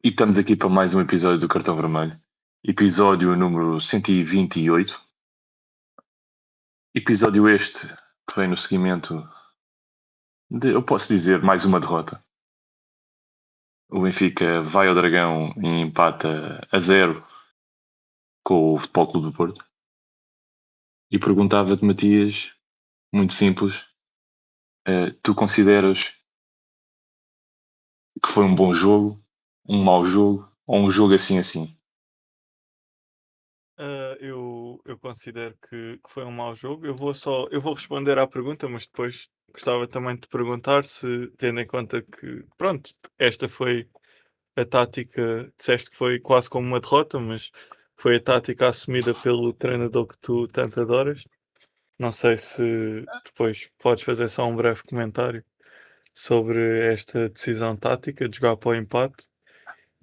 E estamos aqui para mais um episódio do Cartão Vermelho. Episódio número 128. Episódio este que vem no seguimento de, eu posso dizer, mais uma derrota. O Benfica vai ao Dragão e empata a 0 com o Futebol Clube do Porto. E perguntava-te, Matias, muito simples, tu consideras que foi um bom jogo, um mau jogo ou um jogo assim? Eu considero que foi um mau jogo. Eu vou responder à pergunta, mas depois gostava também de te perguntar se, tendo em conta que, pronto, esta foi a tática, disseste que foi quase como uma derrota, mas foi a tática assumida pelo treinador que tu tanto adoras. Não sei se depois podes fazer só um breve comentário sobre esta decisão tática de jogar para o empate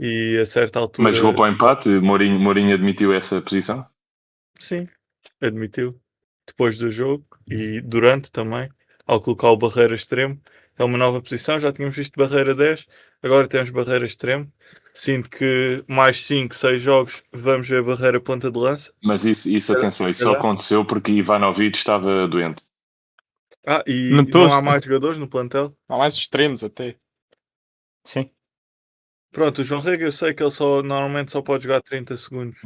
e a certa Mas jogou altura, para o empate, Mourinho admitiu essa posição? sim, admitiu depois do jogo e durante também, ao colocar o barreira extremo. É uma nova posição, já tínhamos visto barreira 10, agora temos barreira extremo. Sinto que mais 5, 6 jogos vamos ver barreira ponta de lança. Mas isso atenção, isso só Calhar. aconteceu porque Ivanovic estava doente. E não Notou-se. há mais jogadores no plantel? Há mais extremos até. Sim. Pronto, o João Rega eu sei que ele normalmente só pode jogar 30 segundos.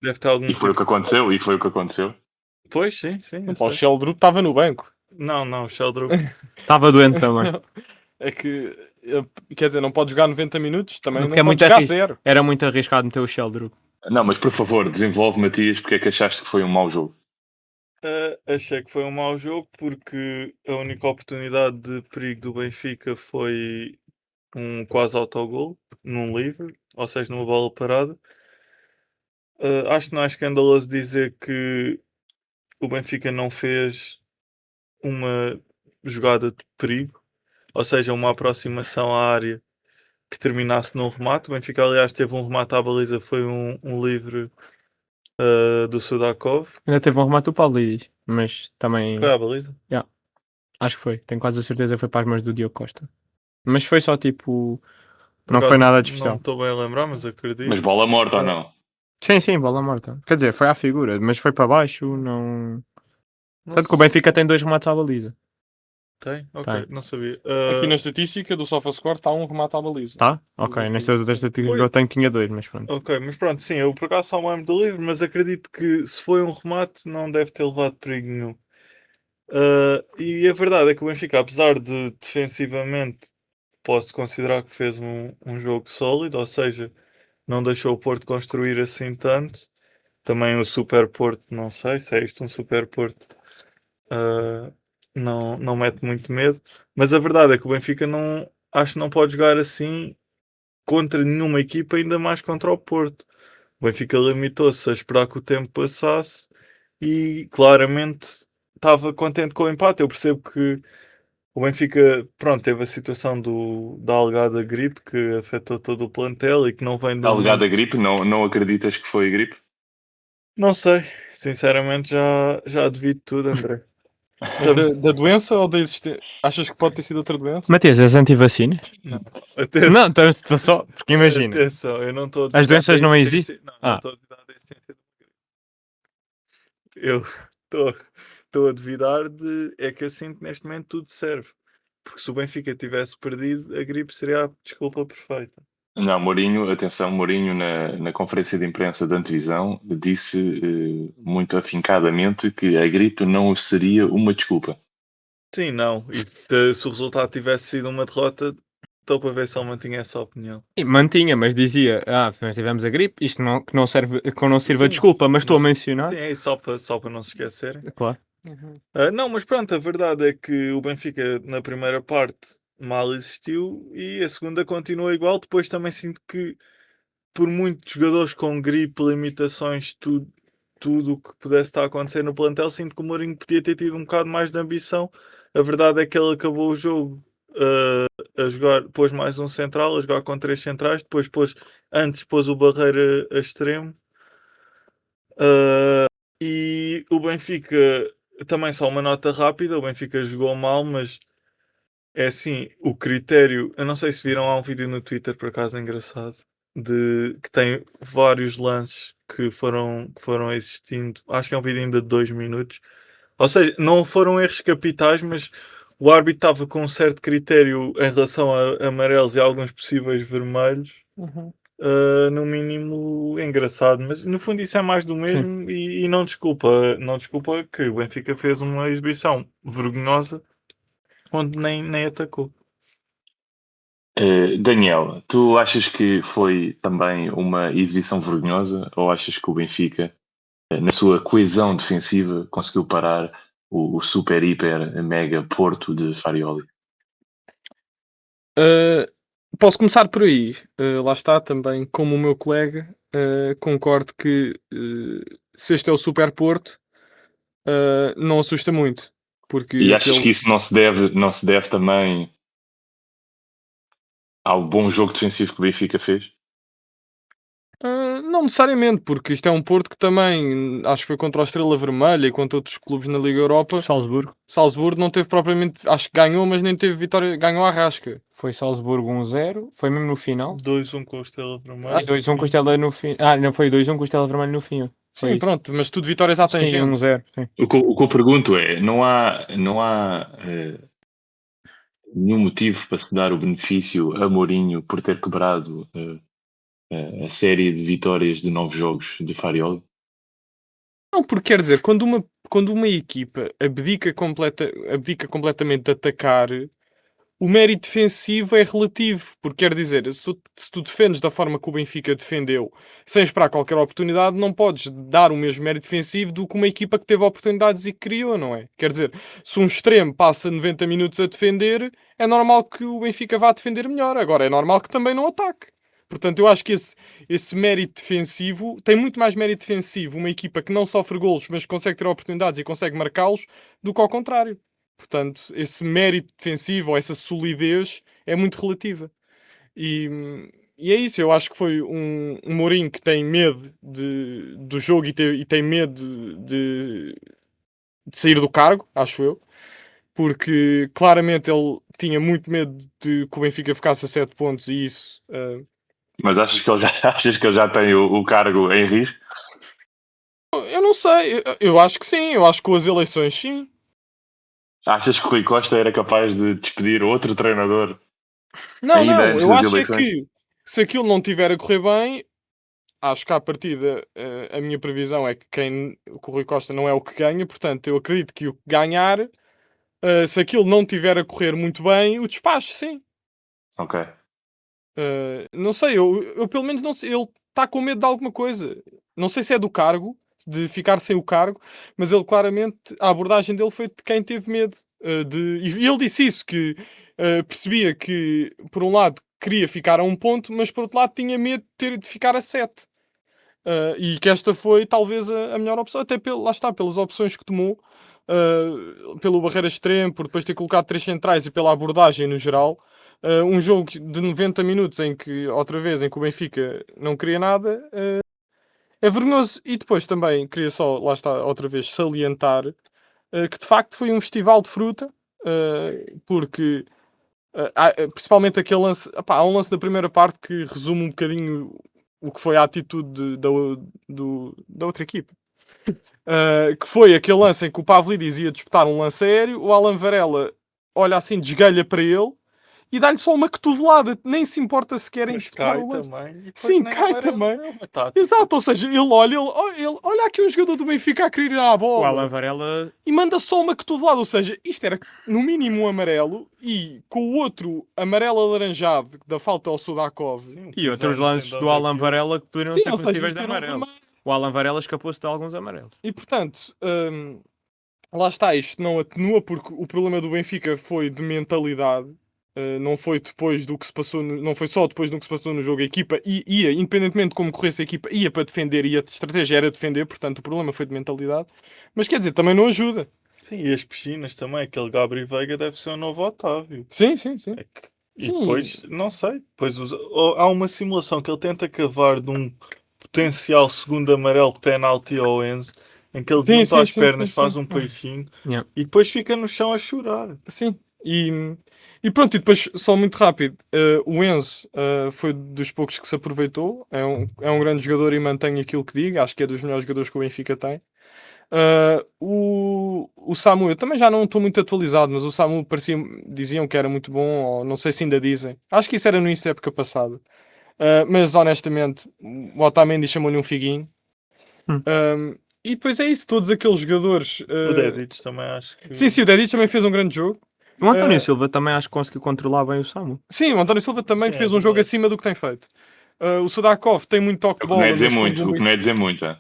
Deve ter algum E foi o que tipo... aconteceu. Pois, sim, eu Pá, o sei. Sheldrup estava no banco. Não, o Sheldrup. Estava doente também. É que, quer dizer, não pode jogar 90 minutos, também Porque não pode jogar zero. Era muito arriscado meter o Sheldrup. Não, mas por favor, desenvolve, Matias, porque é que achaste que foi um mau jogo? Achei que foi um mau jogo porque a única oportunidade de perigo do Benfica foi um quase autogol num livre, ou seja, numa bola parada. Acho que não é escandaloso dizer que o Benfica não fez uma jogada de perigo, ou seja, uma aproximação à área que terminasse num remate. O Benfica, aliás, teve um remate à baliza, foi um livre do Sudakov. Ainda teve um remate do Paulidis, mas também. Foi à baliza? Acho que foi. Tenho quase a certeza que foi para as mãos do Diogo Costa. Mas foi só tipo. Por Não acaso, foi nada de não especial. me estou bem a lembrar, mas acredito. Mas bola morta ou não? Sim, bola morta. Quer dizer, foi à figura, mas foi para baixo, não. Não Tanto que o sei. Benfica tem 2 remates à baliza. Tem? Ok, Tem. não sabia. Aqui na estatística do SofaScore está um remate à baliza. Tá? Ok, nestas outras estatísticas que eu tenho tinha 2, mas pronto. Ok, mas pronto, sim, eu por acaso só me lembro do livro, mas acredito que se foi um remate não deve ter levado perigo nenhum. E a verdade é que o Benfica, apesar de defensivamente, posso considerar que fez um jogo sólido, ou seja, não deixou o Porto construir assim tanto. Também o Super Porto, não sei se é isto um Super Porto, não mete muito medo. Mas a verdade é que o Benfica acho que não pode jogar assim contra nenhuma equipa, ainda mais contra o Porto. O Benfica limitou-se a esperar que o tempo passasse e claramente estava contente com o empate. Eu percebo que o Benfica, pronto, teve a situação da alegada gripe que afetou todo o plantel e que não vem de um Alegada momento... gripe? Não acreditas que foi gripe? Não sei, sinceramente já devido tudo, André. Da doença ou da existência? Achas que pode ter sido outra doença? Matias, és anti-vacinas? Não, atenção, Não, estamos só. Porque imagina. atenção, eu não estou a As duvidar doenças da não existência- existem? Não estou a duvidar da existência do gripe. Eu estou a duvidar é que eu sinto neste momento tudo serve. Porque se o Benfica tivesse perdido, a gripe seria a desculpa perfeita. Não, Mourinho na conferência de imprensa da antevisão disse muito afincadamente que a gripe não seria uma desculpa. Sim, não. E se o resultado tivesse sido uma derrota, estou para ver se ele mantinha essa opinião. E mantinha, mas dizia, nós tivemos a gripe, isto não, que não sirva Sim, de desculpa, mas estou a mas- mencionar. Sim, é isso, só para não se esquecerem. Claro. Não, mas pronto, a verdade é que o Benfica na primeira parte mal existiu e a segunda continua igual. Depois também sinto que por muitos jogadores com gripe, limitações, tudo o que pudesse estar a acontecer no plantel, sinto que o Mourinho podia ter tido um bocado mais de ambição. A verdade é que ele acabou o jogo a jogar, pôs mais um central, a jogar com 3 centrais, depois antes pôs o Barreira a extremo. E o Benfica, também só uma nota rápida, o Benfica jogou mal, mas é assim, o critério, eu não sei se viram, há um vídeo no Twitter por acaso engraçado, que tem vários lances que foram existindo. Acho que é um vídeo ainda de 2 minutos. Ou seja, não foram erros capitais, mas o árbitro estava com um certo critério em relação a amarelos e a alguns possíveis vermelhos. No mínimo engraçado, mas no fundo isso é mais do mesmo e não desculpa que o Benfica fez uma exibição vergonhosa onde nem atacou. Daniel, tu achas que foi também uma exibição vergonhosa ou achas que o Benfica, na sua coesão defensiva, conseguiu parar o super, hiper, mega Porto de Farioli? Posso começar por aí. Lá está também, como o meu colega, concordo que se este é o Super Porto, não assusta muito. Porque E achas que isso não se deve também ao bom jogo defensivo que o Benfica fez? Não necessariamente, porque isto é um Porto que também acho que foi contra a Estrela Vermelha e contra outros clubes na Liga Europa. Salzburgo não teve propriamente, acho que ganhou, mas nem teve vitória, ganhou à rasca. Foi Salzburgo 1-0, foi mesmo no final. 2-1 com o Estrela Vermelha. 2-1 com o Estrela no fim. Não, foi 2-1 com o Estrela Vermelho no fim. Sim, pronto, mas tudo vitórias à tangente. Sim, 1-0. Sim. O que eu pergunto é, não há nenhum motivo para se dar o benefício a Mourinho por ter quebrado a série de vitórias de 9 jogos de Farioli? Não, porque quer dizer, quando uma equipa abdica completamente de atacar, o mérito defensivo é relativo, porque quer dizer, se tu defendes da forma que o Benfica defendeu, sem esperar qualquer oportunidade, não podes dar o mesmo mérito defensivo do que uma equipa que teve oportunidades e que criou, não é? Quer dizer, se um extremo passa 90 minutos a defender, é normal que o Benfica vá defender melhor. Agora, é normal que também não ataque. Portanto, eu acho que esse mérito defensivo tem muito mais mérito defensivo uma equipa que não sofre golos, mas consegue ter oportunidades e consegue marcá-los, do que ao contrário. Portanto, esse mérito defensivo ou essa solidez é muito relativa. E é isso, eu acho que foi um Mourinho que tem medo do jogo e tem medo de sair do cargo, acho eu. Porque claramente ele tinha muito medo de que o Benfica ficasse a 7 pontos e isso... Mas achas que ele já tem o cargo em risco? Eu não sei, eu acho que sim, eu acho que com as eleições sim. Achas que o Rui Costa era capaz de despedir outro treinador Não, ainda antes eu das acho é eleições? que se aquilo não tiver a correr bem, acho que à partida a minha previsão é que o Rui Costa não é o que ganha, portanto eu acredito que o que ganhar, se aquilo não tiver a correr muito bem, o despacho sim. Ok. Não sei, eu pelo menos não sei, ele está com medo de alguma coisa. Não sei se é do cargo, de ficar sem o cargo, mas ele claramente, a abordagem dele foi de quem teve medo. E ele disse isso, que percebia que, por um lado, queria ficar a 1 ponto, mas por outro lado tinha medo de ficar a 7. E que esta foi talvez a melhor opção, até lá está, pelas opções que tomou, pelo barreira extremo, por depois ter colocado 3 centrais e pela abordagem no geral. Um jogo de 90 minutos em que, outra vez, em que o Benfica não queria nada, é vergonhoso. E depois também queria só, lá está, outra vez, salientar que de facto foi um festival de fruta, porque principalmente aquele lance, há um lance da primeira parte que resume um bocadinho o que foi a atitude da outra equipa. Que foi aquele lance em que o Pavlidis ia disputar um lance aéreo, o Alan Varela olha assim, desgalha para ele e dá-lhe só uma cotovelada, nem se importa sequer em disputar o lance. Também. Sim, cai também. Exato, ou seja, ele olha aqui um jogador do Benfica a querer ir à bola. O Alan Varela. E manda só uma cotovelada, ou seja, isto era no mínimo um amarelo e com o outro amarelo alaranjado da falta ao Sudakov. E outros lances do Alan Varela que poderiam ser possíveis de amarelo. O Alan Varela escapou-se de alguns amarelos. E portanto, lá está, isto não atenua porque o problema do Benfica foi de mentalidade. Não foi depois do que se passou, não foi só depois do que se passou no jogo. A equipa ia, independentemente de como corresse a equipa, ia para defender e a estratégia era defender, portanto o problema foi de mentalidade. Mas quer dizer, também não ajuda. Sim, e as piscinas também, aquele Gabriel Veiga deve ser o novo Otávio. Sim. E depois, não sei, depois há uma simulação que ele tenta cavar de um potencial segundo amarelo de penalti ao Enzo, em que ele junta as pernas, faz um peixinho e depois fica no chão a chorar. Sim. E pronto, e depois, só muito rápido, o Enzo foi dos poucos que se aproveitou. É um grande jogador e mantém aquilo que diga. Acho que é dos melhores jogadores que o Benfica tem. O Samu, eu também já não estou muito atualizado, mas o Samu diziam que era muito bom, ou não sei se ainda dizem. Acho que isso era no início da época passada. Mas honestamente, o Otamendi chamou-lhe um figuinho. Hum. E depois é isso, todos aqueles jogadores. O Dedic também acho que. Sim, o Dedic também fez um grande jogo. O António Ah, Silva também acho que conseguiu controlar bem o Samu. Sim, o António Silva também Sim, fez é um jogo verdade. acima do que tem feito. O Sudakov tem muito toque O de que não é bola, dizer mas quando muito, o que não é dizer muito. É.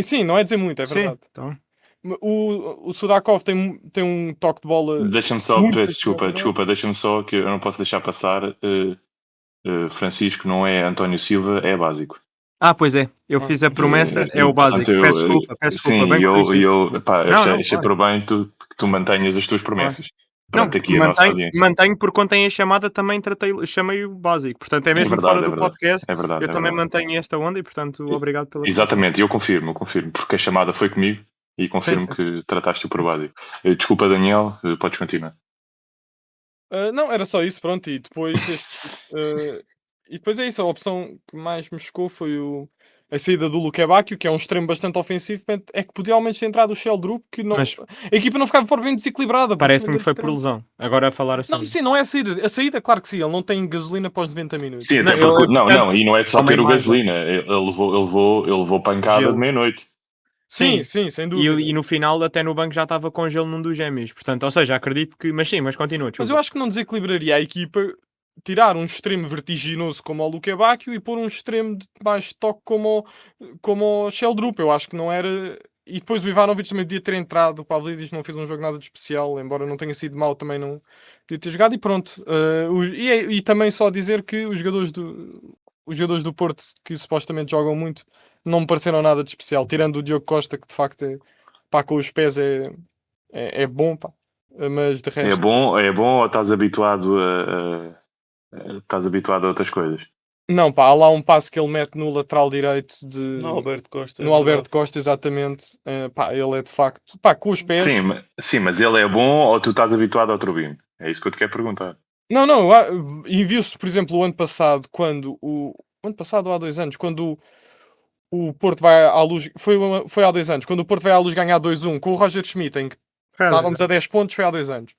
Sim, não é dizer muito, é Sim, verdade. então. O Sudakov tem um toque de bola Deixa-me só, muito peço acima do médio. desculpa, deixa-me só que eu não posso deixar passar. Francisco não é António Silva, é básico. Pois é, eu fiz a promessa, é o Portanto, básico. Peço desculpa, sim, bem corrigido. pá, Não, achei claro. por bem que tu mantenhas as tuas Claro. promessas. Não, Perante aqui a nossa audiência. mantenho porque ontem a chamada também chamei o básico. Portanto, é mesmo fora É do verdade, podcast. é verdade, Eu é também verdade. mantenho esta onda e, portanto, obrigado pela Exatamente, eu confirmo, porque a chamada foi comigo e confirmo Sim. que trataste-o por básico. Desculpa, Daniel, podes continuar. Não, era só isso, pronto. E depois é isso. A opção que mais me chocou foi a saída do Luque Bacchio, que é um extremo bastante ofensivo. É que podia ao menos ter entrado o Sheldrup, que não, Mas a equipa não ficava propriamente desequilibrada. porque parece-me tinha que foi dois por extremos. lesão. Agora a falar a Não, sério. sim, não é a saída. A saída, claro que sim, ele não tem gasolina após 90 minutos. Sim, Não, até porque. Não, portanto, e não é só é uma ter o imagem. gasolina, ele levou pancada de Gelo. meia-noite. Sim. Sim, sem E dúvida. no final, até no banco já estava com gelo num dos gêmeos. Portanto, ou seja, acredito que. Mas sim, mas continua, Mas eu desculpa. acho que não desequilibraria a equipa tirar um extremo vertiginoso como o Luque Bacchio e pôr um extremo de baixo toque como o Sheldrup. Eu acho que não era. E depois o Ivanovic também podia ter entrado. O Pavlidis não fez um jogo nada de especial, embora não tenha sido mau, também não podia ter jogado. E pronto. E também só dizer que os jogadores do Porto, que supostamente jogam muito, não me pareceram nada de especial. Tirando o Diogo Costa, que de facto pá, com os pés é bom, pá. Mas de resto. É bom ou estás habituado estás habituado a outras coisas? Não, pá, há lá um passo que ele mete no lateral direito No Alberto Costa. no Alberto Costa, exatamente. Pá, ele é de facto, pá, com os pés. Sim, mas ele é bom ou tu estás habituado ao Turbino? É isso que eu te quero perguntar. Não, e viu-se, por exemplo, o ano passado, quando o ano passado ou há 2 anos, quando o Porto vai à Luz, foi há 2 anos, quando o Porto vai à Luz ganhar 2-1 com o Roger Schmidt, em que estávamos a 10 pontos, foi há 2 anos.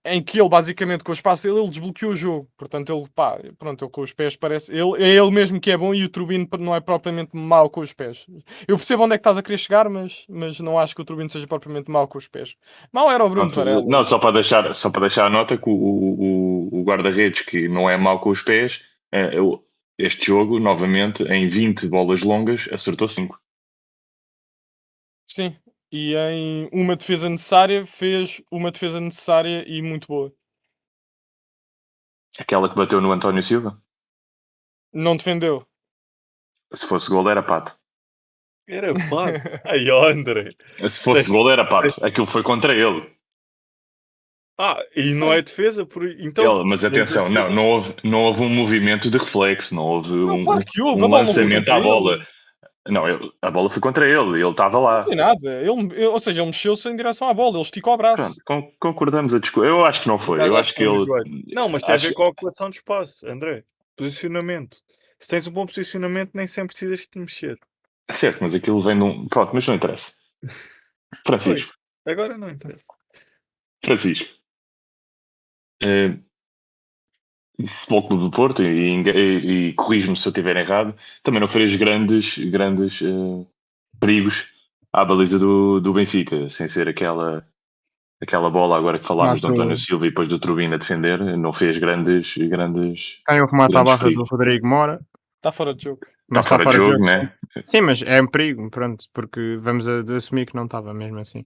Em que ele basicamente com o espaço dele ele desbloqueou o jogo, portanto ele, pá, pronto, ele com os pés parece, é ele mesmo que é bom e o Turbino não é propriamente mau com os pés. Eu percebo onde é que estás a querer chegar, mas não acho que o Turbino seja propriamente mau com os pés. Mau era o Bruno Pronto, Varela. não, só para deixar a nota que o guarda-redes, que não é mau com os pés, este jogo, novamente, em 20 bolas longas, acertou 5. Sim, e em uma defesa necessária fez uma defesa necessária e muito boa. Aquela que bateu no António Silva, Não defendeu. se fosse gol era pato. Era pato. Ai, ó, André. Se fosse gol era pato. Aquilo foi contra ele. E não é defesa? Então, Mas atenção, não houve um movimento de reflexo, não houve Não, claro que houve, um a bola não foi lançamento contra à bola. ele. Não, a bola foi contra ele estava Não lá. foi nada. Ou seja, ele mexeu-se em direção à bola, ele esticou o braço. Pronto, concordamos a discutir. Eu acho que não foi. Eu acho que ele. Não, mas tem a ver com a ocupação de espaço, André. Posicionamento. Se tens um bom posicionamento, nem sempre precisas de mexer. Certo, mas aquilo vem de um. Pronto, mas não interessa. Francisco. Agora não interessa. Francisco. Futebol Clube do Porto, e corrijo-me se eu estiver errado, também não fez grandes perigos à baliza do Benfica, sem ser aquela bola agora que falámos do António Silva e depois do Turbino a defender, não fez grandes Tem o remate à barra perigos. do Rodrigo Mora. Está fora de jogo. Mas Está fora de jogo, né? Sim, mas é um perigo, pronto, porque vamos assumir que não estava mesmo assim.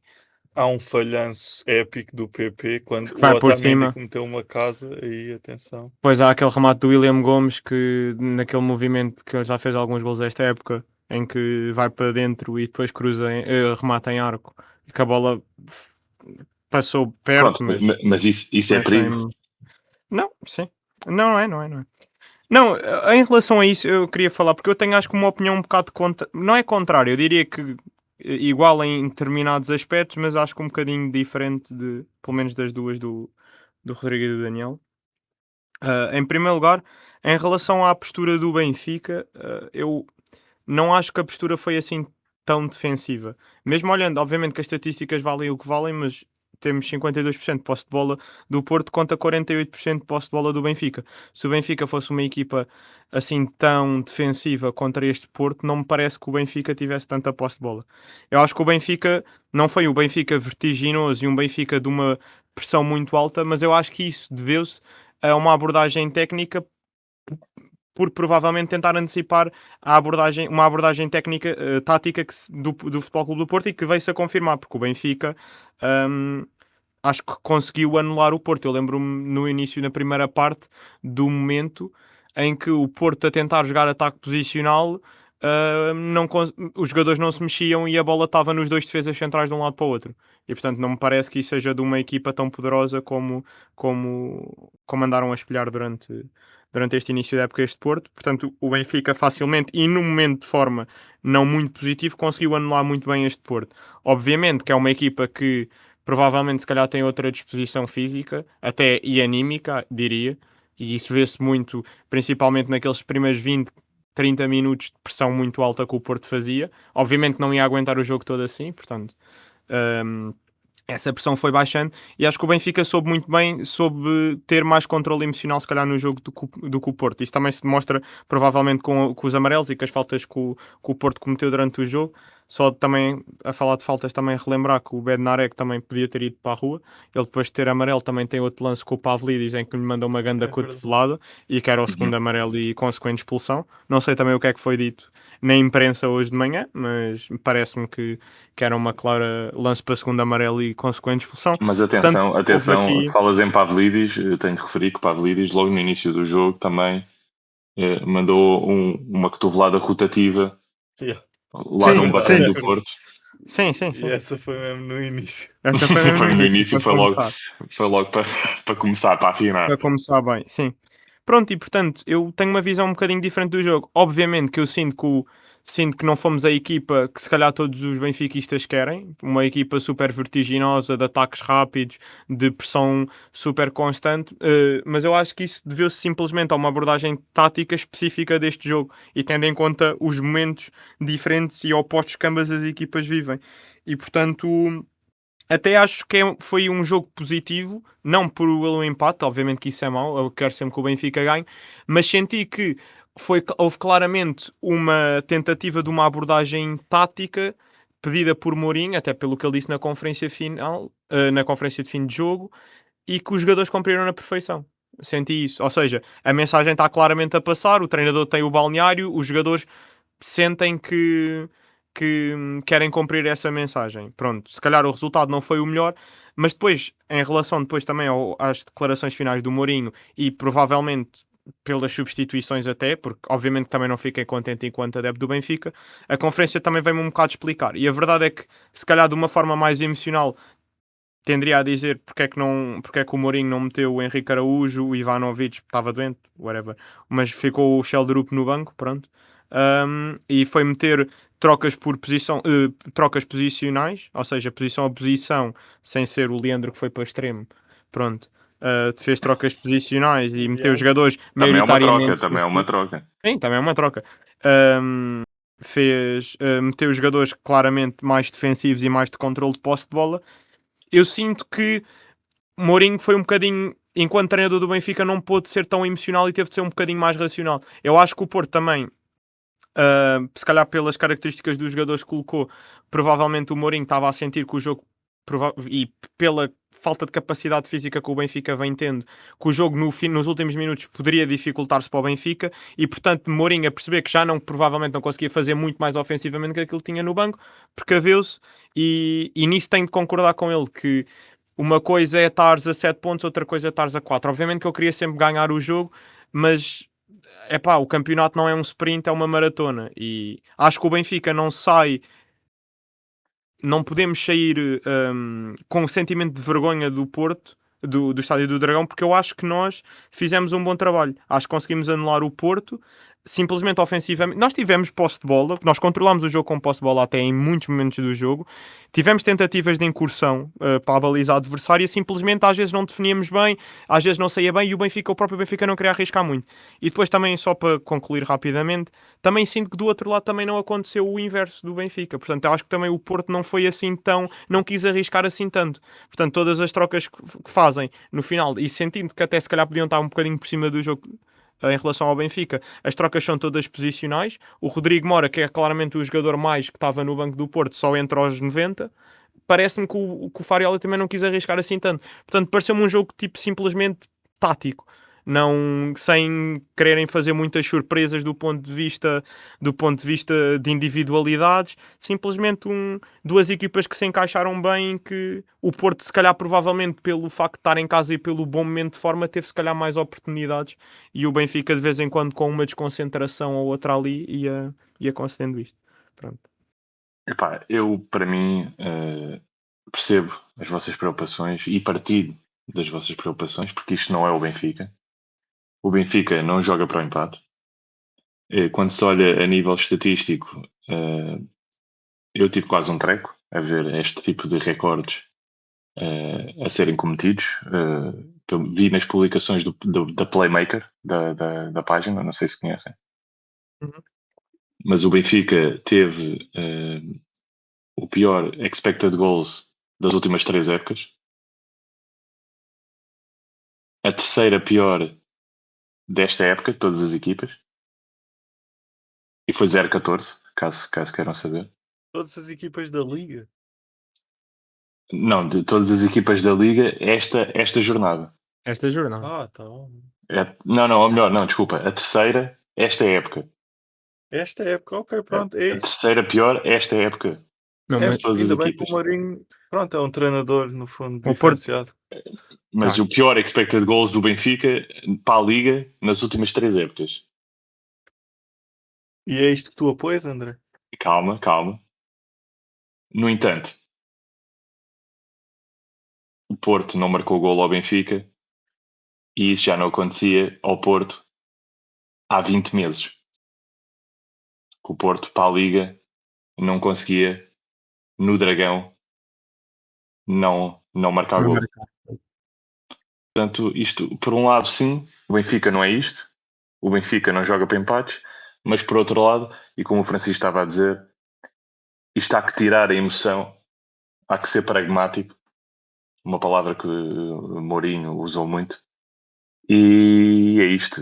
Há um falhanço épico do PP quando Que vai o por Otamendi cima. cometeu uma casa, aí atenção. Depois há aquele remate do William Gomes que naquele movimento que já fez alguns gols esta época, em que vai para dentro e depois remata em arco, e que a bola passou perto, Pronto, mas isso é perigo. Não, sim. Não é. Não, em relação a isso eu queria falar, porque eu tenho acho que uma opinião um bocado não é contrária, eu diria que igual em determinados aspectos, mas acho que um bocadinho diferente pelo menos das duas do Rodrigo e do Daniel. Em primeiro lugar, em relação à postura do Benfica, eu não acho que a postura foi assim tão defensiva. Mesmo olhando, obviamente que as estatísticas valem o que valem, mas temos 52% de posse de bola do Porto contra 48% de posse de bola do Benfica. Se o Benfica fosse uma equipa assim tão defensiva contra este Porto, não me parece que o Benfica tivesse tanta posse de bola. Eu acho que o Benfica não foi um Benfica vertiginoso e um Benfica de uma pressão muito alta, mas eu acho que isso deveu-se a uma abordagem técnica por provavelmente tentar antecipar uma abordagem técnica, tática do Futebol Clube do Porto, e que veio-se a confirmar, porque o Benfica acho que conseguiu anular o Porto. Eu lembro-me no início, na primeira parte, do momento em que o Porto, a tentar jogar ataque posicional, os jogadores não se mexiam e a bola estava nos dois defesas centrais de um lado para o outro. E portanto não me parece que isso seja de uma equipa tão poderosa como andaram a espelhar durante este início da época este Porto. Portanto, o Benfica facilmente e num momento de forma não muito positivo conseguiu anular muito bem este Porto. Obviamente que é uma equipa que provavelmente se calhar tem outra disposição física, até e anímica, diria, e isso vê-se muito, principalmente naqueles primeiros 20, 30 minutos de pressão muito alta que o Porto fazia. Obviamente não ia aguentar o jogo todo assim, portanto essa pressão foi baixando, e acho que o Benfica soube ter mais controle emocional se calhar no jogo do que o Porto. Isso também se demonstra provavelmente com os amarelos e com as faltas que o Porto cometeu durante o jogo. Só também, a falar de faltas, também relembrar que o Bednarek também podia ter ido para a rua. Ele, depois de ter amarelo, também tem outro lance com o Pavlidis em que lhe manda uma ganda cotovelada, e que era o segundo amarelo e consequente expulsão. Não sei também o que é que foi dito na imprensa hoje de manhã, mas parece-me que era uma clara lance para segundo amarelo e consequente expulsão. Mas atenção, Portanto, atenção, aqui... falas em Pavlidis, eu tenho de referir que Pavlidis, logo no início do jogo, também mandou uma cotovelada rotativa lá num bacana do Porto. Sim. E essa foi mesmo no início. Essa foi mesmo Foi no no início, início, foi logo para começar, para afinar. para começar bem, sim. Pronto, e portanto, eu tenho uma visão um bocadinho diferente do jogo. Obviamente que eu sinto que não fomos a equipa que se calhar todos os benfiquistas querem, uma equipa super vertiginosa, de ataques rápidos, de pressão super constante, mas eu acho que isso deveu-se simplesmente a uma abordagem tática específica deste jogo, e tendo em conta os momentos diferentes e opostos que ambas as equipas vivem. E portanto, até acho que foi um jogo positivo, não pelo empate, obviamente que isso é mau, eu quero sempre que o Benfica ganhe, mas senti que houve claramente uma tentativa de uma abordagem tática pedida por Mourinho, até pelo que ele disse na conferência final, na conferência de fim de jogo, e que os jogadores cumpriram na perfeição. Senti isso, ou seja, a mensagem está claramente a passar, o treinador tem o balneário, os jogadores sentem que querem cumprir essa mensagem. Pronto, se calhar o resultado não foi o melhor, mas depois, em relação depois também às declarações finais do Mourinho, e provavelmente pelas substituições até, porque obviamente também não fiquei contente enquanto adepto do Benfica, a conferência também veio-me um bocado explicar. E a verdade é que, se calhar de uma forma mais emocional, tenderia a dizer porque é que o Mourinho não meteu o Henrique Araújo, o Ivanovic estava doente, whatever, mas ficou o Sheldrup no banco, pronto. E foi meter trocas por posição, trocas posicionais, ou seja, posição a posição, sem ser o Leandro que foi para o extremo, pronto. Fez trocas posicionais e meteu os jogadores Também é uma maioritariamente. troca, também é uma troca. Sim, também é uma troca. Meteu os jogadores claramente mais defensivos e mais de controle de posse de bola. Eu sinto que Mourinho foi um bocadinho, enquanto treinador do Benfica, não pôde ser tão emocional e teve de ser um bocadinho mais racional. Eu acho que o Porto também, se calhar pelas características dos jogadores que colocou, provavelmente o Mourinho estava a sentir que o jogo, e pela falta de capacidade física que o Benfica vem tendo, que o jogo nos últimos minutos poderia dificultar-se para o Benfica, e portanto Mourinho, a perceber que provavelmente não conseguia fazer muito mais ofensivamente que aquilo que tinha no banco, precaveu-se, e nisso tenho de concordar com ele, que uma coisa é estares a 7 pontos, outra coisa é estares a 4. Obviamente que eu queria sempre ganhar o jogo, mas o campeonato não é um sprint, é uma maratona, e acho que o Benfica não podemos sair com um sentimento de vergonha do Porto, do Estádio do Dragão, porque eu acho que nós fizemos um bom trabalho. Acho que conseguimos anular o Porto, simplesmente ofensivamente, nós tivemos posse de bola, nós controlámos o jogo com posse de bola até em muitos momentos do jogo, tivemos tentativas de incursão para a baliza adversária, simplesmente às vezes não definíamos bem, às vezes não saía bem, e o próprio Benfica não queria arriscar muito. E depois também, só para concluir rapidamente, também sinto que do outro lado também não aconteceu o inverso do Benfica, portanto eu acho que também o Porto não foi assim tão, não quis arriscar assim tanto. Portanto, todas as trocas que fazem no final, e sentindo que até se calhar podiam estar um bocadinho por cima do jogo em relação ao Benfica, as trocas são todas posicionais. O Rodrigo Mora, que é claramente o jogador mais que estava no banco do Porto, só entra aos 90. Parece-me que o Fariola também não quis arriscar assim tanto. Portanto, pareceu-me um jogo tipo simplesmente tático, não sem quererem fazer muitas surpresas do ponto de vista de individualidades, simplesmente duas equipas que se encaixaram bem, que o Porto, se calhar, provavelmente pelo facto de estar em casa e pelo bom momento de forma, teve se calhar mais oportunidades, e o Benfica de vez em quando com uma desconcentração ou outra ali ia concedendo isto. Pronto. Epá, eu, para mim, percebo as vossas preocupações e partilho das vossas preocupações, porque isto não é o Benfica. O Benfica não joga para o empate. Quando se olha a nível estatístico, eu tive quase um treco a ver este tipo de recordes a serem cometidos. Vi nas publicações da Playmaker, da página, não sei se conhecem. Uhum. Mas o Benfica teve o pior expected goals das últimas 3 épocas. A terceira pior desta época, de todas as equipas. E foi 0-14, caso queiram saber. Todas as equipas da Liga. Não, de todas as equipas da Liga, esta jornada. Esta jornada. Ah, tá bom. Não, ou melhor, não, desculpa. A terceira, esta época. Esta época, ok, pronto, é A isso. terceira pior, esta época. Não, É, mas, todas as ainda bem que equipas. o Mourinho, pronto, é um treinador, no fundo, O Porto- diferenciado. Mas o pior expected goals do Benfica para a Liga nas últimas 3 épocas. E é isto que tu apoias, André? Calma. No entanto, o Porto não marcou golo ao Benfica e isso já não acontecia ao Porto há 20 meses. Que o Porto, para a Liga, não conseguia, no Dragão, não marcar Não golo. marcar. Portanto, isto, por um lado, sim, o Benfica não é isto. O Benfica não joga para empates. Mas, por outro lado, e como o Francisco estava a dizer, isto há que tirar a emoção, há que ser pragmático. Uma palavra que o Mourinho usou muito. E é isto.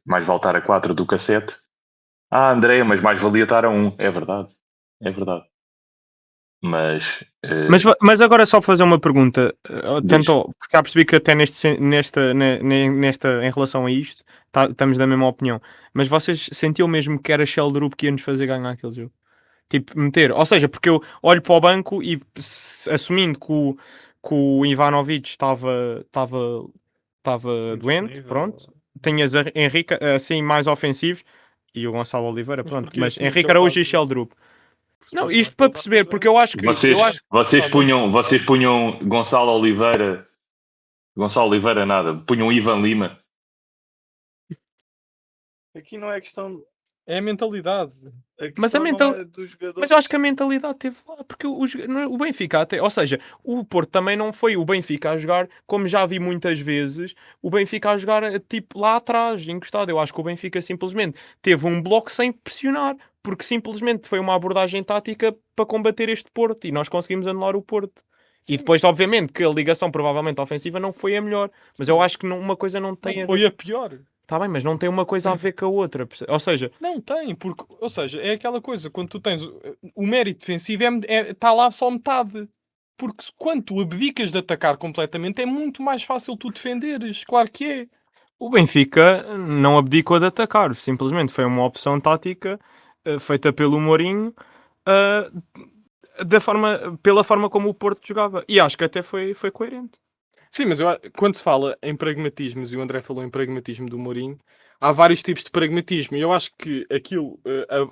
Mais vale estar a 4 do que a 7. André, mas mais valia estar a 1. É verdade. Mas Mas agora só fazer uma pergunta, Diz. porque já percebi que até nesta, em relação a isto, estamos da mesma opinião. Mas vocês sentiam mesmo que era Sheldrup que ia nos fazer ganhar aquele jogo? Tipo, ou seja, porque eu olho para o banco e assumindo que o Ivanovic estava doente, Indisponível. pronto. Tinhas Henrique assim mais ofensivos e o Gonçalo Oliveira, pronto. porquê Mas assumir Henrique que ele Araújo e estava- Sheldrup. Não, Supostamente isto para ele perceber, estava porque eu acho que Vocês punham Gonçalo Oliveira nada, punham Ivan Lima. Aqui não é questão. É a mentalidade. Mas a Questão não é do jogador. Mas eu acho que a mentalidade teve lá, porque o Benfica até, ou seja, o Porto também não foi o Benfica a jogar, como já vi muitas vezes, o Benfica a jogar tipo lá atrás, encostado. Eu acho que o Benfica simplesmente teve um bloco sem pressionar, porque simplesmente foi uma abordagem tática para combater este Porto e nós conseguimos anular o Porto. E depois, obviamente, que a ligação provavelmente ofensiva não foi a melhor, mas eu acho que uma coisa não tem Não a foi ver. a pior. Tá bem, mas não tem uma coisa a ver com a outra. Ou seja, Não tem, porque, ou seja, é aquela coisa, quando tu tens o mérito defensivo, está lá só metade. Porque quando tu abdicas de atacar completamente, é muito mais fácil tu defenderes. Claro que é. o Benfica não abdicou de atacar, simplesmente foi uma opção tática feita pelo Mourinho pela forma como o Porto jogava. E acho que até foi coerente. Sim, mas quando se fala em pragmatismos, e o André falou em pragmatismo do Mourinho, há vários tipos de pragmatismo. E eu acho que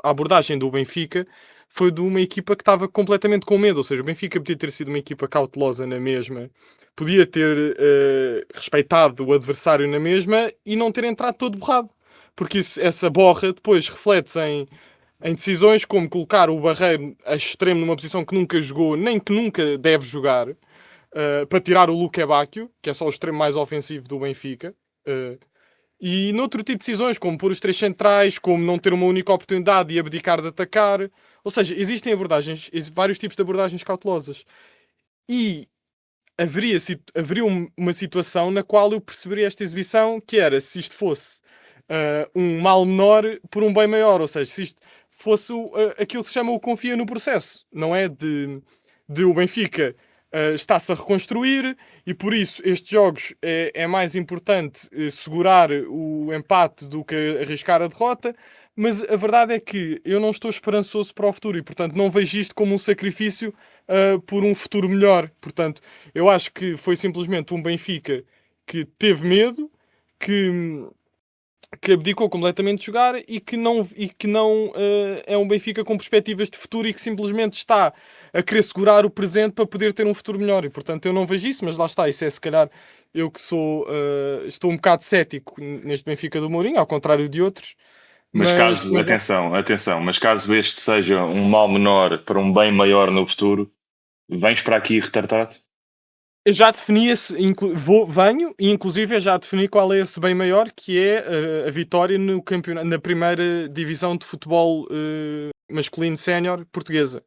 a abordagem do Benfica foi de uma equipa que estava completamente com medo. Ou seja, o Benfica podia ter sido uma equipa cautelosa na mesma, podia ter respeitado o adversário na mesma e não ter entrado todo borrado. porque essa borra depois reflete-se em decisões como colocar o Barreiro a extremo numa posição que nunca jogou, nem que nunca deve jogar, para tirar o Luque Bacchio, que é só o extremo mais ofensivo do Benfica. E noutro tipo de decisões, como pôr os 3 centrais, como não ter uma única oportunidade e abdicar de atacar. Ou seja, existem vários tipos de abordagens cautelosas. E haveria uma situação na qual eu perceberia esta exibição, que era se isto fosse um mal menor por um bem maior. Ou seja, se isto fosse aquilo que se chama o confia no processo. Não é de o Benfica está-se a reconstruir e por isso estes jogos é mais importante segurar o empate do que arriscar a derrota, mas a verdade é que eu não estou esperançoso para o futuro e portanto não vejo isto como um sacrifício por um futuro melhor. Portanto, eu acho que foi simplesmente um Benfica que teve medo, que abdicou completamente de jogar e que não é um Benfica com perspectivas de futuro e que simplesmente está a querer segurar o presente para poder ter um futuro melhor. E portanto eu não vejo isso, mas lá está, isso é se calhar eu que estou um bocado cético neste Benfica do Mourinho, ao contrário de outros. Mas caso, atenção, mas caso este seja um mal menor para um bem maior no futuro, vens para aqui retratado? Eu já defini venho e inclusive eu já defini qual é esse bem maior, que é a vitória no campeonato, na primeira divisão de futebol masculino sénior portuguesa.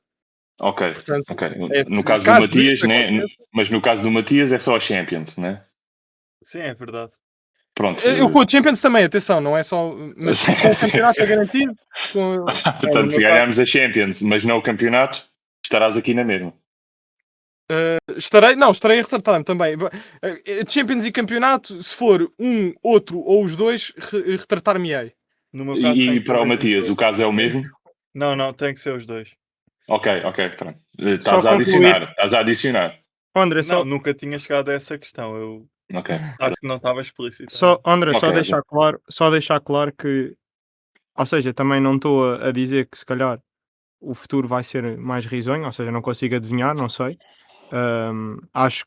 Ok, Portanto, ok. é No caso do caso Matias, disto né? acontecer. Mas no caso do Matias é só a Champions, né? Sim, é verdade. Pronto. Eu com o Champions também, atenção, não é só. Mas com o campeonato é garantido. Portanto, se meu ganharmos a Champions, mas não o campeonato, estarás aqui na mesma. Estarei a retratar-me também. Champions e campeonato, se for um, outro ou os dois, retratar-me-ei. No meu caso, E tem que ser para o mesmo Matias, os o dois. caso é o mesmo? Não, tem que ser os dois. Ok, pronto. Só Estás a concluir. adicionar. André, Não, só, nunca tinha chegado a essa questão. Eu Ok. acho que não estava explícito. André, Ok, só deixar claro que, ou seja, também não estou a dizer que se calhar o futuro vai ser mais risonho, ou seja, não consigo adivinhar, não sei. Acho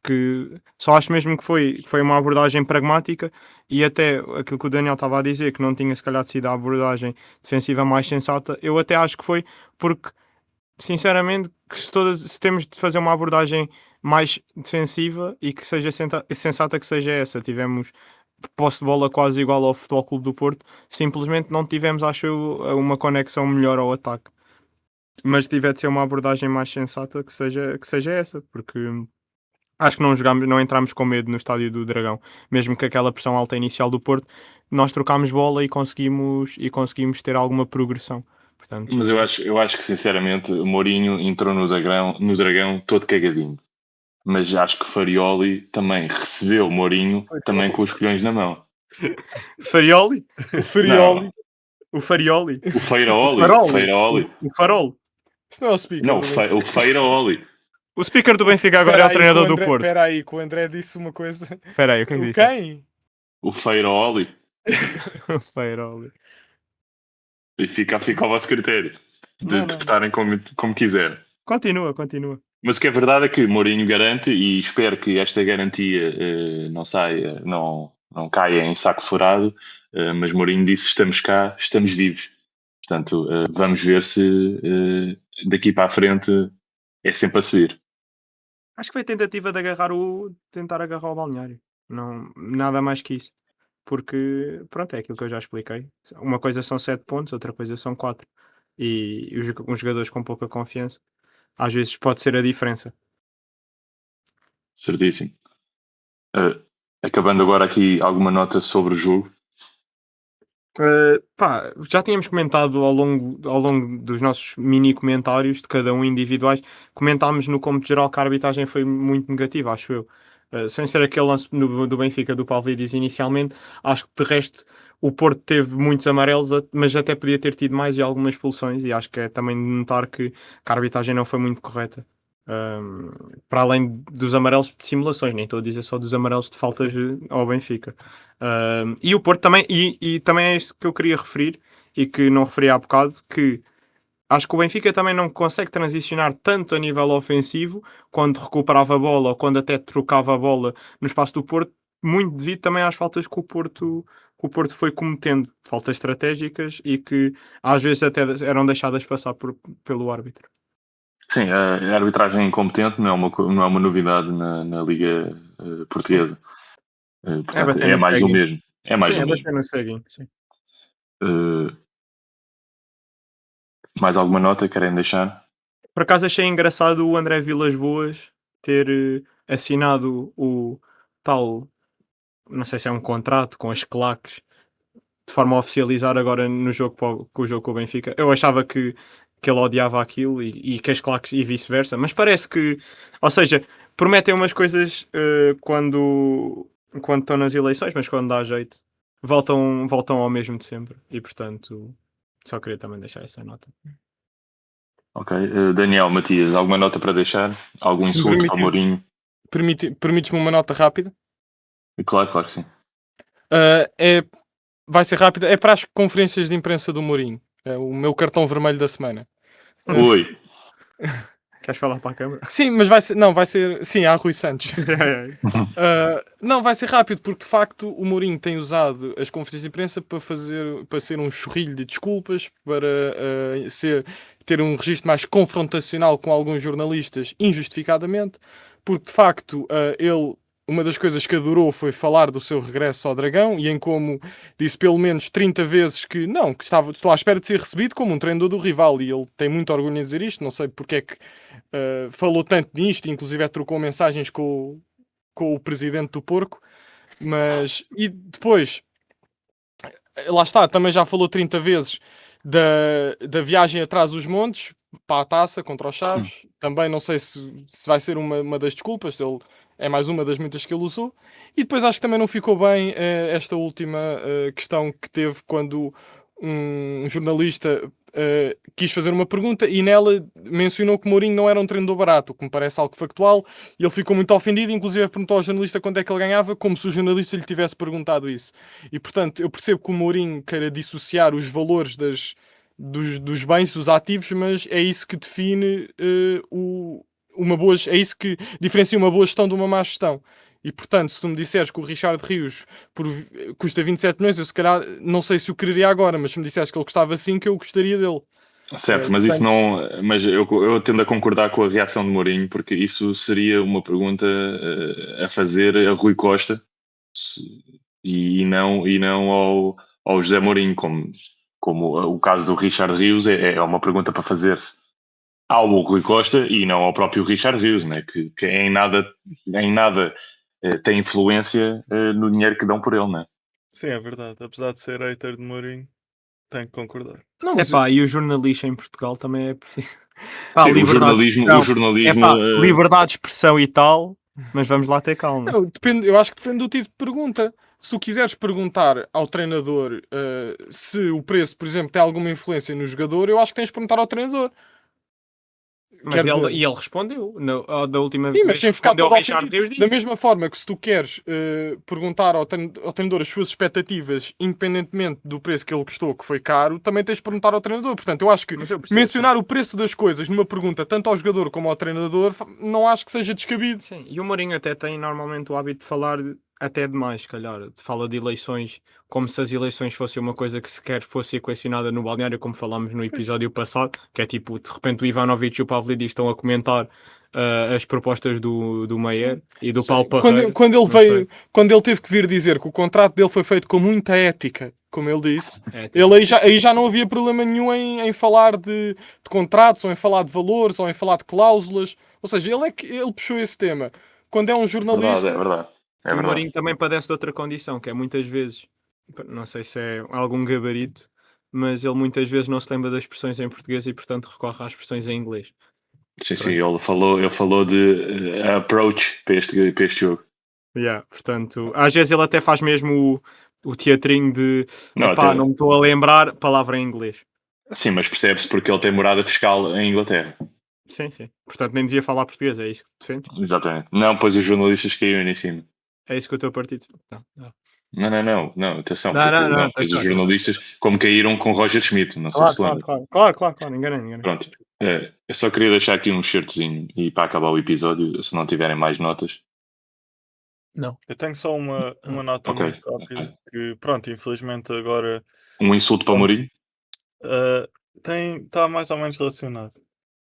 mesmo que foi uma abordagem pragmática e até aquilo que o Daniel estava a dizer, que não tinha se calhar sido a abordagem defensiva mais sensata, eu até acho que foi porque, sinceramente, que se temos de fazer uma abordagem mais defensiva e que seja sensata, que seja essa. Tivemos posse de bola quase igual ao Futebol Clube do Porto, simplesmente não tivemos, acho eu, uma conexão melhor ao ataque. Mas tiver de ser uma abordagem mais sensata que seja essa, porque acho que não entramos com medo no Estádio do Dragão, mesmo que aquela pressão alta inicial do Porto, nós trocámos bola e conseguimos ter alguma progressão. Portanto, Mas eu acho que sinceramente o Mourinho entrou no Dragão todo cagadinho. Mas acho que Farioli também recebeu o Mourinho também com os colhões na mão. Farioli? O Farioli. O Farioli? O Feiraoli. O Farol? Isso não é o speaker Não, do Benfica. o Feiraoli. O speaker do Benfica agora é o treinador do Porto. Espera aí, que o André disse uma coisa. Espera aí, o que é que O disse? quem? O Feiraoli. O Farioli. E fica ao vosso critério de interpretarem como quiser. Continua. Mas o que é verdade é que Mourinho garante, e espero que esta garantia não caia em saco furado, mas Mourinho disse: estamos cá, estamos vivos. Portanto, vamos ver se daqui para a frente é sempre a subir. Acho que foi a tentativa de tentar agarrar o balneário. Não, nada mais que isso. Porque, pronto, é aquilo que eu já expliquei. Uma coisa são 7 pontos, outra coisa são 4. E os jogadores com pouca confiança, às vezes pode ser a diferença. Certíssimo. Acabando agora aqui alguma nota sobre o jogo. Já tínhamos comentado ao longo dos nossos mini comentários de cada um individuais, comentámos no cômputo geral que a arbitragem foi muito negativa, acho eu. Sem ser aquele lance do Benfica do Pavlidis inicialmente, acho que de resto o Porto teve muitos amarelos, mas até podia ter tido mais e algumas expulsões, e acho que é também de notar que a arbitragem não foi muito correta. Para além dos amarelos de simulações, nem estou a dizer só dos amarelos de faltas ao Benfica. E o Porto também, e também é isto que eu queria referir e que não referi há bocado, que acho que o Benfica também não consegue transicionar tanto a nível ofensivo quando recuperava a bola ou quando até trocava a bola no espaço do Porto, muito devido também às faltas que o Porto o Porto foi cometendo faltas estratégicas e que às vezes até eram deixadas passar pelo árbitro. Sim, a arbitragem incompetente não é uma novidade na Liga Portuguesa. Portanto, bater é no mais o ceguinho. mesmo. É mais Sim, o é mesmo. bater no ceguinho, sim. Mais alguma nota querem deixar? Por acaso achei engraçado o André Vilas Boas ter assinado o tal, não sei se é um contrato com as claques, de forma a oficializar agora no jogo com o jogo com o Benfica. Eu achava que ele odiava aquilo e que as claques e vice-versa, mas parece que, ou seja, prometem umas coisas quando estão nas eleições, mas quando dá jeito, voltam ao mesmo de sempre. E portanto, só queria também deixar essa nota. Ok. Daniel, Matias, alguma nota para deixar? Algum Se me insulto ao permitir- Mourinho? Permites-me uma nota rápida? Claro que sim. Vai ser rápida. É para as conferências de imprensa do Mourinho. É o meu cartão vermelho da semana. Oi. Queres falar para a câmara? Sim, mas vai ser. Sim, há Rui Santos. Não, vai ser rápido, porque de facto o Mourinho tem usado as conferências de imprensa para ser um chorrilho de desculpas, para ter um registro mais confrontacional com alguns jornalistas, injustificadamente, porque de facto uma das coisas que adorou foi falar do seu regresso ao Dragão e em como disse pelo menos 30 vezes que estou à espera de ser recebido como um treinador do rival, e ele tem muito orgulho em dizer isto. Não sei porque é que falou tanto nisto, inclusive trocou mensagens com o presidente do Porco, e depois lá está, também já falou 30 vezes da viagem atrás dos montes para a Taça contra os Chaves. Também não sei se vai ser uma das desculpas, é mais uma das muitas que ele usou. E depois acho que também não ficou bem esta última questão que teve quando um jornalista quis fazer uma pergunta e nela mencionou que Mourinho não era um treinador barato, o que me parece algo factual, e ele ficou muito ofendido, inclusive perguntou ao jornalista quanto é que ele ganhava, como se o jornalista lhe tivesse perguntado isso. E portanto, eu percebo que o Mourinho queira dissociar os valores dos bens, dos ativos, mas é isso que define é isso que diferencia uma boa gestão de uma má gestão. E portanto, se tu me disseres que o Richard Rios custa 27 milhões, eu se calhar não sei se o quereria agora, mas se me disseres que ele custava assim, que eu gostaria dele. Certo, mas isso não. Mas eu tendo a concordar com a reação de Mourinho, porque isso seria uma pergunta a fazer a Rui Costa e não ao José Mourinho, como o caso do Richard Rios é uma pergunta para fazer-se ao Rui Costa e não ao próprio Richard Rios, né? que em nada tem influência no dinheiro que dão por ele, né? Sim, é verdade. Apesar de ser hater de Mourinho, tenho que concordar. Não, mas E o jornalista em Portugal também é preciso. Sim, o jornalismo liberdade de expressão e tal, mas vamos lá ter calma. não, eu acho que depende do tipo de pergunta. Se tu quiseres perguntar ao treinador se o preço, por exemplo, tem alguma influência no jogador, eu acho que tens de perguntar ao treinador. Mas ele respondeu da última Sim, mas sem ficar respondeu todo ao Richard ofendido. Rios. Da mesma forma que se tu queres perguntar ao treinador as suas expectativas, independentemente do preço que ele custou, que foi caro, também tens de perguntar ao treinador. Portanto, eu acho que mencionar o preço das coisas numa pergunta, tanto ao jogador como ao treinador, não acho que seja descabido. Sim, e o Mourinho até tem normalmente o hábito de falar até demais, se calhar. Fala de eleições como se as eleições fossem uma coisa que sequer fosse equacionada no balneário, como falámos no episódio passado, que é tipo, de repente o Ivanovic e o Pavlidis estão a comentar as propostas do Meier e do Paulo Parreira. Quando ele teve que vir dizer que o contrato dele foi feito com muita ética, como ele disse, aí já não havia problema nenhum em falar de contratos, ou em falar de valores, ou em falar de cláusulas. Ou seja, ele puxou esse tema. Quando é um jornalista... É verdade. E o Mourinho também padece de outra condição, que é muitas vezes, não sei se é algum gabarito, mas ele muitas vezes não se lembra das expressões em português e portanto recorre às expressões em inglês. Sim, ele falou de approach para este jogo. Portanto, às vezes ele até faz mesmo o teatrinho de não me estou a lembrar, palavra em inglês. Sim, mas percebe-se porque ele tem morada fiscal em Inglaterra. Sim. Portanto, nem devia falar português, é isso que defendes? Exatamente. Não, pois os jornalistas caíram em cima. É isso que o teu partido... Não, atenção. Não, pois os jornalistas, como caíram com Roger Schmidt, não sei se lembra. Claro, enganei. Pronto. Eu só queria deixar aqui um certozinho e para acabar o episódio, se não tiverem mais notas. Não. Eu tenho só uma nota Ok, muito rápida que, pronto, infelizmente agora Um insulto para o Mourinho? está mais ou menos relacionado.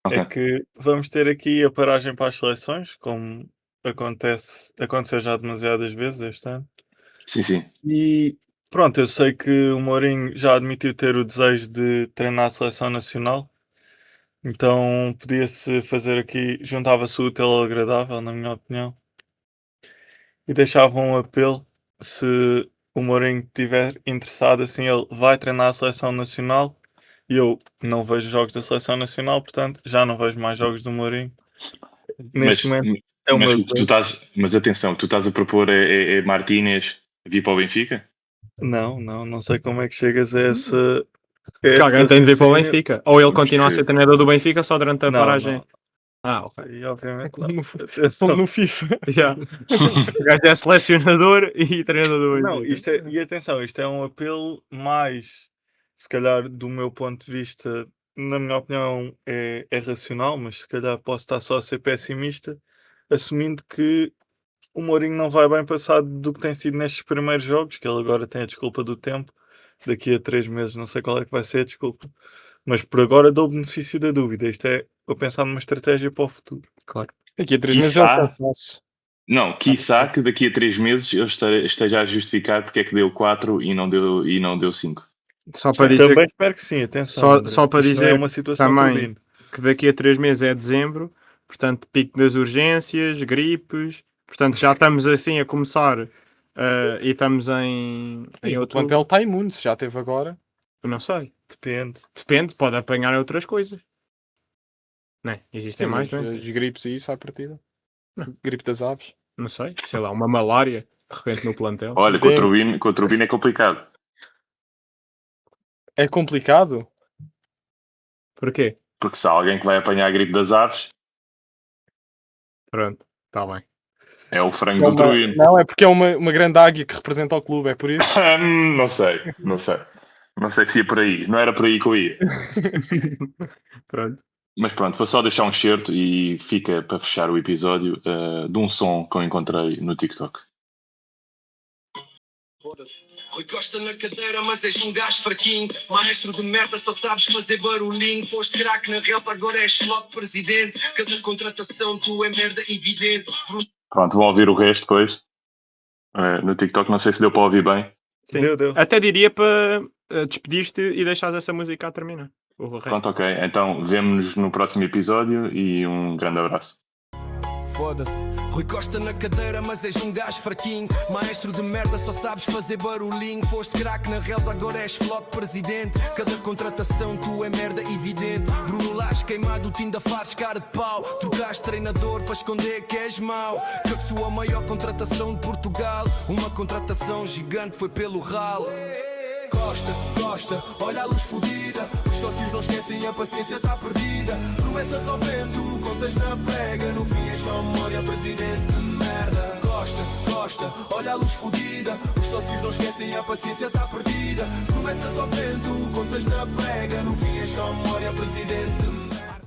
Ok. É que vamos ter aqui a paragem para as seleções, como aconteceu já demasiadas vezes este ano. Sim. E pronto, eu sei que o Mourinho já admitiu ter o desejo de treinar a seleção nacional, então podia-se fazer aqui, juntava-se o útil ao agradável, na minha opinião, e deixava um apelo, se o Mourinho estiver interessado, assim, ele vai treinar a seleção nacional, e eu não vejo jogos da seleção nacional, portanto já não vejo mais jogos do Mourinho. Neste momento é o meu desejo. Mas atenção, tu estás a propor Martínez vir para o Benfica? Não sei como é que chegas a esse Porque alguém tem de vir para o raciocínio. Benfica. Ou ele continua a Porque- ser treinador do Benfica só durante a Não, paragem. não. Ah, ok. E obviamente Como não. no, como no FIFA. Yeah. O gajo é selecionador e treinador do Não, Benfica. e atenção, isto é um apelo mais, se calhar, do meu ponto de vista, na minha opinião, é racional, mas se calhar posso estar só a ser pessimista, assumindo que o Mourinho não vai bem passado do que tem sido nestes primeiros jogos, que ele agora tem a desculpa do tempo, daqui a 3 meses, não sei qual é que vai ser a desculpa, mas por agora dou o benefício da dúvida. Isto é eu pensar numa estratégia para o futuro. Claro. Daqui a 3 meses é o Quiçá. cansaço. Não, quiçá que daqui a 3 meses eu esteja a justificar porque é que deu 4 e não deu 5. Só para dizer Também espero que sim, atenção. André. só para Isto não dizer é uma situação também turbina. que daqui a 3 meses é dezembro, portanto, pico das urgências, gripes, portanto, já estamos assim a começar e estamos em O outro. plantel está imune, se já teve agora. Eu não sei. Depende. Pode apanhar outras coisas. Não é? Existem Sim, mais, mas não é? as gripes e isso à partida. Não. Gripe das aves. Não sei, sei lá, uma malária de repente no plantel. Olha, com a turbina é complicado. É complicado? Porquê? Porque se há alguém que vai apanhar a gripe das aves, Pronto, está bem. é o frango do Turbino. Não, é porque é uma grande águia que representa o clube, é por isso. Não sei. Não sei se ia por aí. Não era por aí que eu ia. Pronto. Mas pronto, vou só deixar um excerto e fica para fechar o episódio de um som que eu encontrei no TikTok. Rui Costa na cadeira, mas és um gajo fraquinho. Maestro de merda, só sabes fazer barulhinho. Foste craque na relva, agora és logo presidente. Cada contratação tu é merda evidente. Pronto, vão ouvir o resto depois. No TikTok, não sei se deu para ouvir bem. Sim. Deu. Até diria para despedir-te e deixares essa música a terminar. O resto. Pronto, ok. Então, vemo-nos no próximo episódio e um grande abraço. Foda-se. Rui Costa na cadeira, mas és um gajo fraquinho. Maestro de merda, só sabes fazer barulhinho. Foste craque na relva, agora és logo presidente. Cada contratação tu é merda evidente. Bruno Lage queimado, tu ainda fazes cara de pau. Trocaste treinador para esconder que és mau. Que sua maior contratação de Portugal. Uma contratação gigante foi pelo ralo. Costa, olha a luz fodida. Os sócios não esquecem, a paciência está perdida. Promessas ao vento, contas na prega. No fim é só memória, presidente de merda. Costa, olha a luz fodida. Os sócios não esquecem, a paciência está perdida. Promessas ao vento, contas na prega. No fim é só memória, presidente de merda.